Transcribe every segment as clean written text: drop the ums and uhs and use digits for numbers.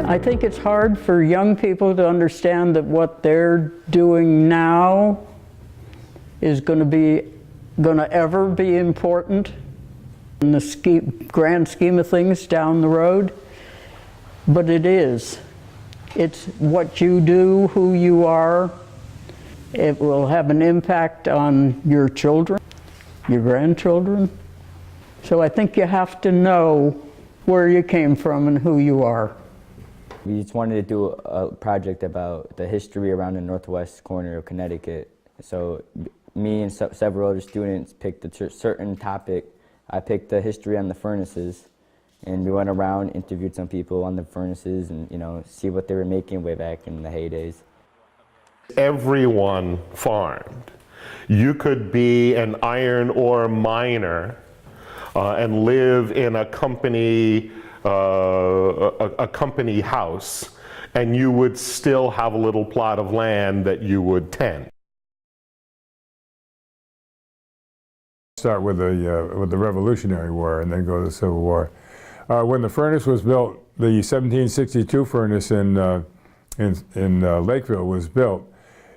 I think it's hard for young people to understand that what they're doing now is going to ever be important in the grand scheme of things down the road. But it is. It's what you do, who you are. It will have an impact on your children, your grandchildren. So I think you have to know where you came from and who you are. We just wanted to do a project about the history around the northwest corner of Connecticut. So me and several other students picked a certain topic. I picked the history on the furnaces, and we went around, interviewed some people on the furnaces, and see what they were making way back in the heydays. Everyone farmed. You could be an iron ore miner and live in a company house, and you would still have a little plot of land that you would tend. Start with the Revolutionary War and then go to the Civil War. When the furnace was built, the 1762 furnace in Lakeville was built.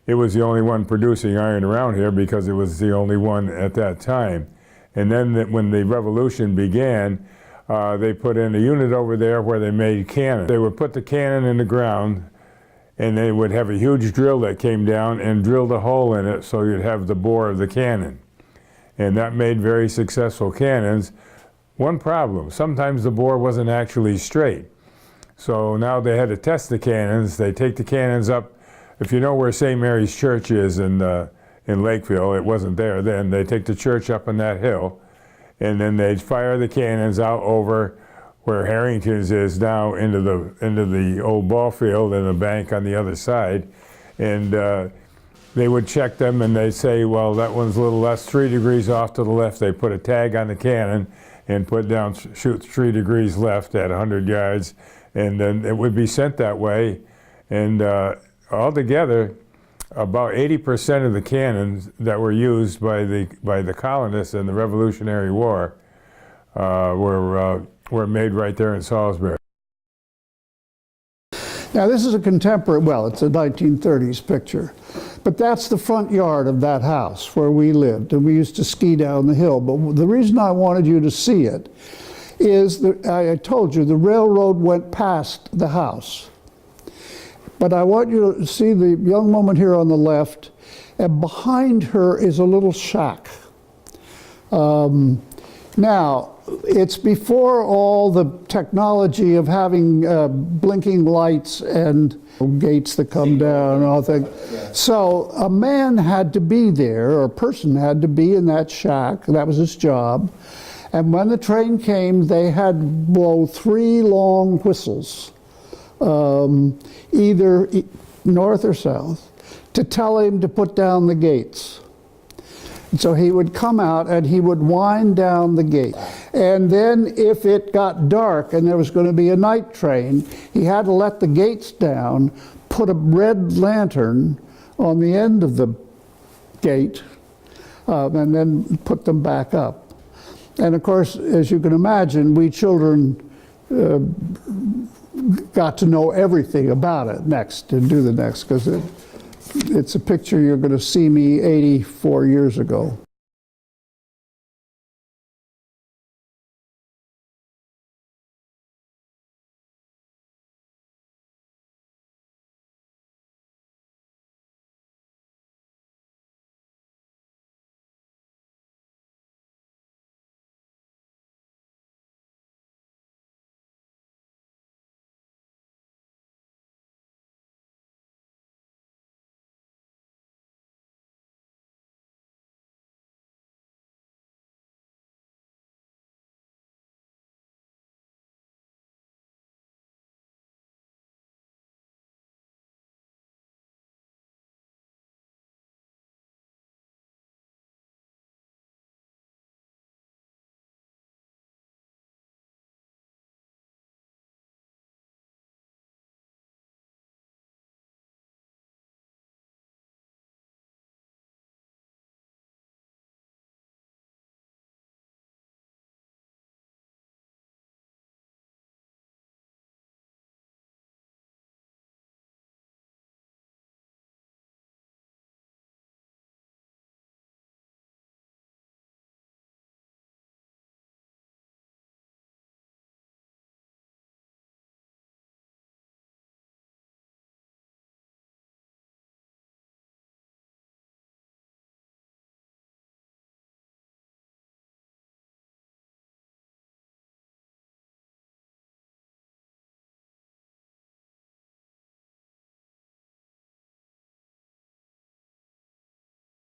It was the only one producing iron around here because it was the only one at that time. And then when the Revolution began, they put in a unit over there where they made cannon. They would put the cannon in the ground, and they would have a huge drill that came down and drilled a hole in it so you'd have the bore of the cannon. And that made very successful cannons. One problem, sometimes the bore wasn't actually straight. So now they had to test the cannons. They take the cannons up. If you know where St. Mary's Church is in Lakeville, it wasn't there then. They take the church up on that hill, and then they'd fire the cannons out over where Harrington's is now into the old ball field and the bank on the other side. And they would check them, and they'd say, well, that one's a little less, 3 degrees off to the left. They put a tag on the cannon and put down, shoot 3 degrees left at 100 yards, and then it would be sent that way. And altogether, about 80% of the cannons that were used by the colonists in the Revolutionary War were made right there in Salisbury. Now this is a contemporary, well, it's a 1930s picture, but that's the front yard of that house where we lived, and we used to ski down the hill. But the reason I wanted you to see it is that I told you the railroad went past the house. But I want you to see the young woman here on the left, and behind her is a little shack. Now, it's before all the technology of having blinking lights and gates that come down and all that. So a man had to be there, or a person had to be in that shack. That was his job. And when the train came, they had to blow 3 long whistles, either north or south, to tell him to put down the gates. And so he would come out and he would wind down the gate. And then if it got dark and there was going to be a night train, he had to let the gates down, put a red lantern on the end of the gate, and then put them back up. And of course, as you can imagine, we children got to know everything about it next and do the next, because it's a picture you're going to see me 84 years ago.